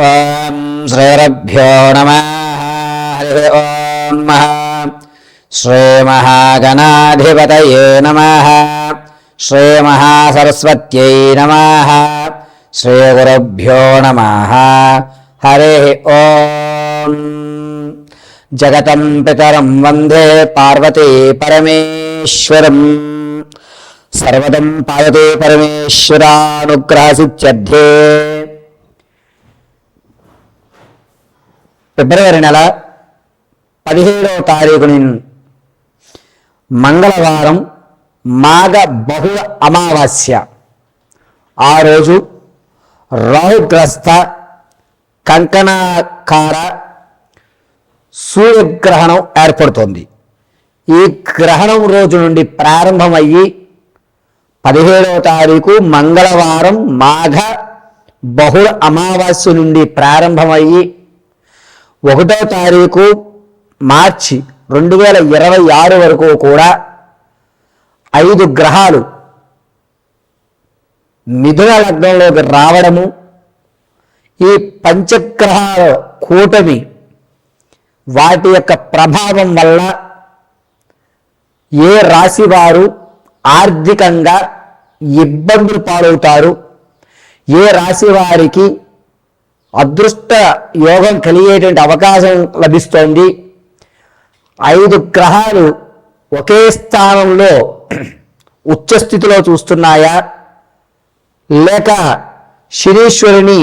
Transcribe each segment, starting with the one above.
ఓం శ్రీరభ్యో నమః. హరి ఓం శ్రీ మహాగణాధిపతయే నమః. శ్రీ మహాసరస్వత్యై నమః. శ్రీ గురుభ్యో నమః. హరి ఓం. జగతం పితరం వందే పార్వతీ పరమేశ్వరం. సర్వదం పార్వతీ పరమేశ్వరానుగ్రహసిద్ధ్యర్థే. ఫిబ్రవరి నెల 17వ తారీఖుని మంగళవారం మాఘ బహుళ అమావాస్య. ఆ రోజు రాహుగ్రస్త కంకణాకార సూర్యగ్రహణం ఏర్పడుతోంది. ఈ గ్రహణం రోజు నుండి ప్రారంభమయ్యి 17వ తారీఖు మంగళవారం మాఘ బహుళ అమావాస్య నుండి ప్రారంభమయ్యి 1వ తారీఖు మార్చి 2026 వరకు కూడా 5 గ్రహాలు మిథున లగ్నంలోకి రావడము, ఈ పంచగ్రహాల కూటమి వాటి యొక్క ప్రభావం వల్ల ఏ రాశి వారు ఆర్థికంగా ఇబ్బందులు పాలవుతారు, ఏ రాశి వారికి అదృష్ట యోగం కలిగేటువంటి అవకాశం లభిస్తోంది, 5 గ్రహాలు ఒకే స్థానంలో ఉచ్చస్థితిలో చూస్తున్నాయా, లేక శనీశ్వరుని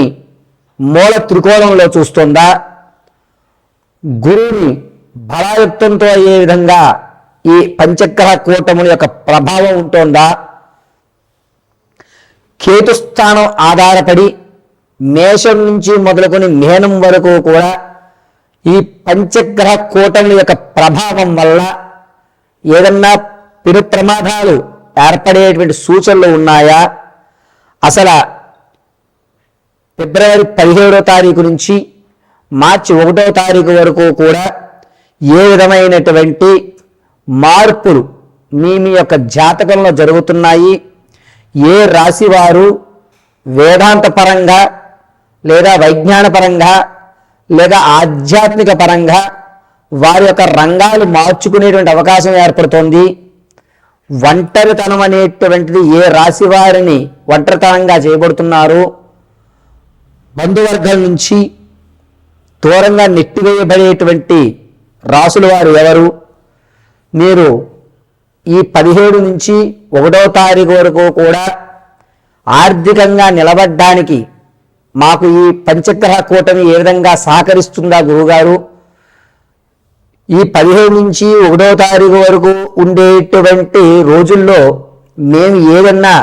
మూల త్రికోణంలో చూస్తుందా, గురువుని బలాయుక్తంతో అయ్యే విధంగా ఈ పంచగ్రహ కూటముల యొక్క ప్రభావం ఉంటుందా, కేతుస్థానం ఆధారపడి మేషం నుంచి మొదలుకొని మీనం వరకు కూడా ఈ పంచగ్రహ కూటముల యొక్క ప్రభావం వల్ల ఏదన్నా పెను ప్రమాదాలు ఏర్పడేటువంటి సూచనలు ఉన్నాయా, అసలు ఫిబ్రవరి 17వ తారీఖు నుంచి మార్చి 1వ తారీఖు వరకు కూడా ఏ విధమైనటువంటి మార్పులు మీ యొక్క జాతకంలో జరుగుతున్నాయి, ఏ రాశి వారు వేదాంత పరంగా లేదా వైజ్ఞాన పరంగా లేదా ఆధ్యాత్మిక పరంగా వారి యొక్క రంగాలు మార్చుకునేటువంటి అవకాశం ఏర్పడుతోంది, ఒంటరితనం అనేటువంటిది ఏ రాశి వారిని ఒంటరితనంగా చేయబడుతున్నారు, బంధువర్గం నుంచి దూరంగా నెట్టివేయబడేటువంటి రాసుల వారు ఎవరు, మీరు ఈ 17 నుంచి 1వ తారీఖు వరకు కూడా ఆర్థికంగా నిలబడ్డానికి మాకు ఈ పంచగ్రహ కూటమి ఏ విధంగా సహకరిస్తుందా గురువుగారు, ఈ 17 నుంచి 1వ తారీఖు వరకు ఉండేటువంటి రోజుల్లో మేము ఏదన్నా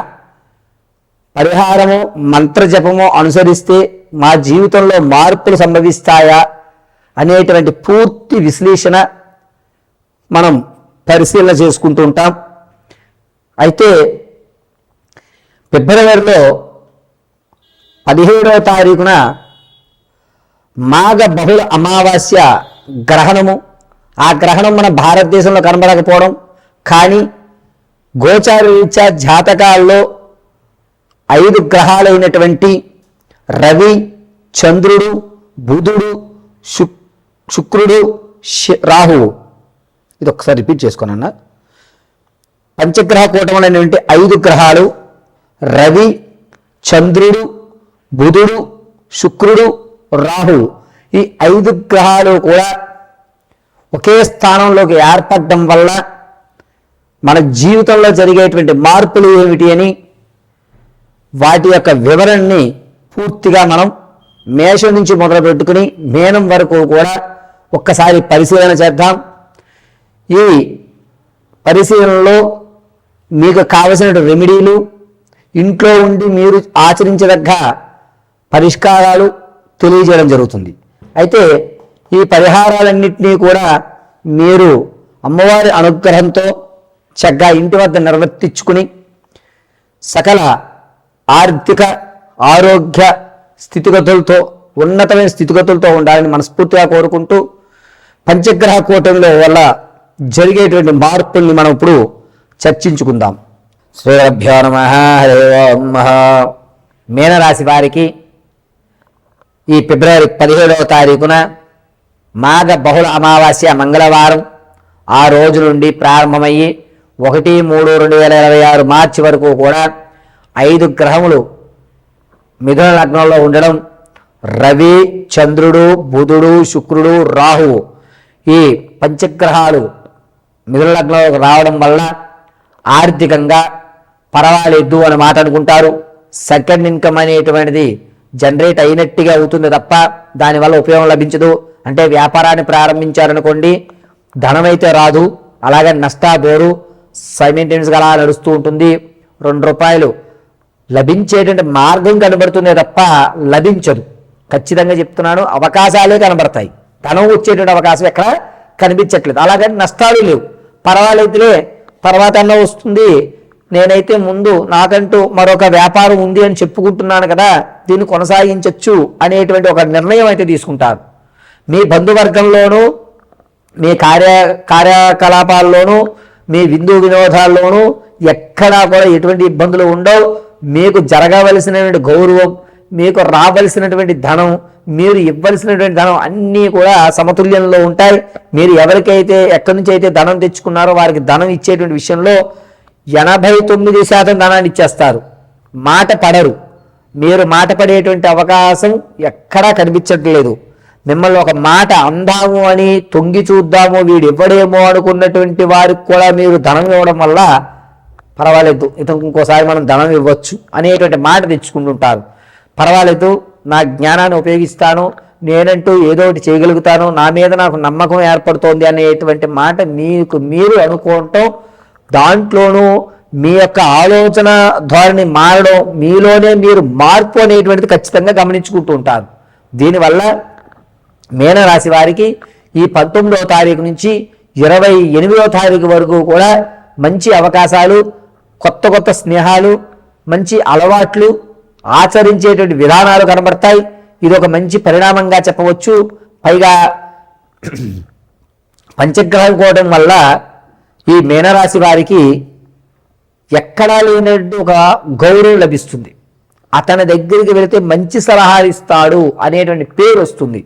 పరిహారమో మంత్రజపమో అనుసరిస్తే మా జీవితంలో మార్పులు సంభవిస్తాయా అనేటువంటి పూర్తి విశ్లేషణ మనం పరిశీలన చేసుకుంటూ ఉంటాం. అయితే ఫిబ్రవరిలో 17వ తారీఖున మాఘ బహుళ అమావాస్య గ్రహణము. ఆ గ్రహణం మన భారతదేశంలో కనబడకపోవడం, కానీ గోచార రీత్యా జాతకాల్లో 5 గ్రహాలైనటువంటి రవి, చంద్రుడు, బుధుడు, శుక్రుడు, రాహువు, ఇది ఒకసారి రిపీట్ చేసుకోనన్నా. పంచగ్రహ కూటములైనటువంటి 5 గ్రహాలు రవి, చంద్రుడు, బుధుడు, శుక్రుడు, రాహువు, ఈ 5 గ్రహాలు కూడా ఒకే స్థానంలోకి ఏర్పడడం వల్ల మన జీవితంలో జరిగేటువంటి మార్పులు ఏమిటి అని వాటి యొక్క వివరణని పూర్తిగా మనం మేషం నుంచి మొదలు పెట్టుకుని మీనం వరకు కూడా ఒక్కసారి పరిశీలన చేద్దాం. ఈ పరిశీలనలో మీకు కావలసిన రెమెడీలు, ఇంట్లో ఉండి మీరు ఆచరించదగ్గ పరిష్కారాలు తెలియజేయడం జరుగుతుంది. అయితే ఈ పరిహారాలన్నింటినీ కూడా మీరు అమ్మవారి అనుగ్రహంతో చక్కగా ఇంటి వద్ద నిర్వర్తించుకుని సకల ఆర్థిక ఆరోగ్య స్థితిగతులతో ఉన్నతమైన స్థితిగతులతో ఉండాలని మనస్ఫూర్తిగా కోరుకుంటూ పంచగ్రహ కూటమిలో వల్ల జరిగేటువంటి మార్పుల్ని మనం ఇప్పుడు చర్చించుకుందాం. శ్రీరభ్యో నమః. హరి ఓం. మీనరాశి వారికి 17వ తారీఖు నుంచి 1వ తారీఖు వరకు కూడా 5 గ్రహాలు ఈ ఫిబ్రవరి 17వ తారీఖున మాఘ బహుళ అమావాస్య మంగళవారం ఆ రోజు నుండి ప్రారంభమయ్యి 1-3-2026 మార్చి వరకు కూడా 5 గ్రహములు మిథున లగ్నంలో ఉండడం, రవి, చంద్రుడు, బుధుడు, శుక్రుడు, రాహువు ఈ పంచగ్రహాలు మిథున లగ్నంలోకి రావడం వల్ల ఆర్థికంగా పర్వాలేదు అని మాట అనుకుంటారు. సెకండ్ ఇన్కమ్ అనేటువంటిది జనరేట్ అయినట్టుగా అవుతుంది తప్ప దానివల్ల ఉపయోగం లభించదు. అంటే వ్యాపారాన్ని ప్రారంభించారనుకోండి, ధనం అయితే రాదు, అలాగే నష్టాబోరు సైమెంటేనియస్గా అలా నడుస్తూ ఉంటుంది. ₹2 లభించేటువంటి మార్గం కనబడుతుందే తప్ప లభించదు. ఖచ్చితంగా చెప్తున్నాను, అవకాశాలే కనబడతాయి, ధనం వచ్చేటువంటి అవకాశం ఎక్కడ కనిపించట్లేదు. అలాగని నష్టాలు లేవు, పర్వాలేదులే తర్వాత అన్న వస్తుంది, నేనైతే ముందు నాకంటూ మరొక వ్యాపారం ఉంది అని చెప్పుకుంటున్నాను కదా, దీన్ని కొనసాగించవచ్చు అనేటువంటి ఒక నిర్ణయం అయితే తీసుకుంటారు. మీ బంధువర్గంలోనూ, మీ కార్యకలాపాల్లోనూ, మీ విందు వినోదాల్లోనూ ఎక్కడా కూడా ఎటువంటి ఇబ్బందులు ఉండవు. మీకు జరగవలసినటువంటి గౌరవం, మీకు రావలసినటువంటి ధనం, మీరు ఇవ్వవలసినటువంటి ధనం అన్నీ కూడా సమతుల్యంలో ఉంటాయి. మీరు ఎవరికైతే ఎక్కడి నుంచి అయితే ధనం తెచ్చుకున్నారో వారికి ధనం ఇచ్చేటువంటి విషయంలో 89% ధనాన్ని ఇచ్చేస్తారు. మాట పడరు. మీరు మాట పడేటువంటి అవకాశం ఎక్కడా కనిపించట్లేదు. మిమ్మల్ని ఒక మాట అందాము అని తొంగి చూద్దాము వీడు ఇవ్వడేమో అనుకున్నటువంటి వారికి కూడా మీరు ధనం ఇవ్వడం వల్ల పర్వాలేదు, ఇతను ఇంకోసారి మనం ధనం ఇవ్వచ్చు అనేటువంటి మాట తెచ్చుకుంటుంటారు. పర్వాలేదు, నా జ్ఞానాన్ని ఉపయోగిస్తాను, నేనంటూ ఏదో ఒకటి చేయగలుగుతాను, నా మీద నాకు నమ్మకం ఏర్పడుతోంది అనేటువంటి మాట మీకు మీరు అనుకోవటం, దాంట్లోనూ మీ యొక్క ఆలోచన ధోరణి మారడం, మీలోనే మీరు మార్పు అనేటువంటిది ఖచ్చితంగా గమనించుకుంటూ ఉంటారు. దీనివల్ల మీనరాశి వారికి ఈ 19వ తారీఖు నుంచి 28వ తారీఖు వరకు కూడా మంచి అవకాశాలు, కొత్త కొత్త స్నేహాలు, మంచి అలవాట్లు, ఆచరించేటువంటి విధానాలు కనబడతాయి. ఇది ఒక మంచి పరిణామంగా చెప్పవచ్చు. పైగా పంచగ్రహం కూడడం వల్ల ఈ మీనరాశి వారికి ఎక్కడా లేనట్టు ఒక గౌరవం లభిస్తుంది. అతని దగ్గరికి వెళితే మంచి సలహాలు ఇస్తాడు అనేటువంటి పేరు వస్తుంది.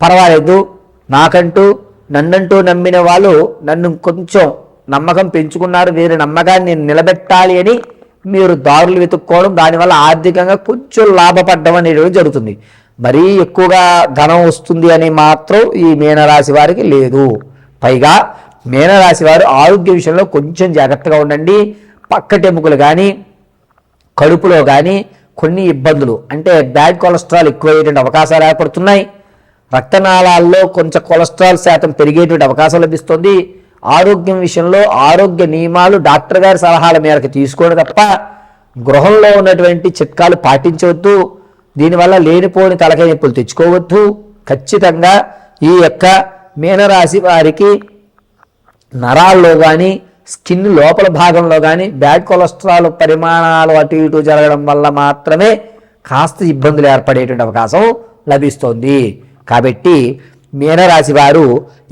పర్వాలేదు, నాకంటూ నన్నంటూ నమ్మిన వాళ్ళు నన్ను కొంచెం నమ్మకం పెంచుకున్నారు, వీరి నమ్మకాన్ని నేను నిలబెట్టాలి అని మీరు దారులు వెతుక్కోవడం, దానివల్ల ఆర్థికంగా కొంచెం లాభపడడం అనేది జరుగుతుంది. మరీ ఎక్కువగా ధనం వస్తుంది అని మాత్రం ఈ మీనరాశి వారికి లేదు. పైగా మీనరాశి వారు ఆరోగ్య విషయంలో కొంచెం జాగ్రత్తగా ఉండండి. పక్కటెముకలు కానీ, కడుపులో కానీ కొన్ని ఇబ్బందులు, అంటే బ్యాడ్ కొలెస్ట్రాల్ ఎక్కువయ్యేటువంటి అవకాశాలు ఏర్పడుతున్నాయి. రక్తనాళాల్లో కొంచెం కొలెస్ట్రాల్ శాతం పెరిగేటువంటి అవకాశం లభిస్తుంది. ఆరోగ్యం విషయంలో ఆరోగ్య నియమాలు డాక్టర్ గారి సలహాల మేరకు తీసుకోవడం తప్ప గృహంలో ఉన్నటువంటి చిట్కాలు పాటించవద్దు. దీనివల్ల లేనిపోని తలకాయ నొప్పులు తెచ్చుకోవద్దు. ఖచ్చితంగా ఈ యొక్క మీనరాశి వారికి నరాల్లో కానీ, స్కిన్ లోపల భాగంలో కానీ బ్యాడ్ కొలెస్ట్రాల్ పరిమాణాలు అటు ఇటు జరగడం వల్ల మాత్రమే కాస్త ఇబ్బందులు ఏర్పడేటువంటి అవకాశం లభిస్తుంది. కాబట్టి మీనరాశి వారు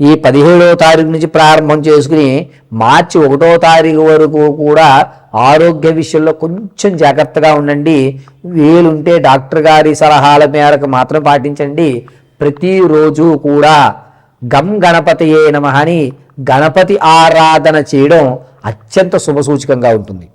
ఈ 17వ తారీఖు నుంచి ప్రారంభం చేసుకుని మార్చి 1వ తారీఖు వరకు కూడా ఆరోగ్య విషయంలో కొంచెం జాగ్రత్తగా ఉండండి. వీలుంటే డాక్టర్ గారి సలహాల మేరకు మాత్రం పాటించండి. ప్రతిరోజు కూడా గం గణపతియే నమః అని గణపతి ఆరాధన చేయడం అత్యంత శుభసూచకంగా ఉంటుంది.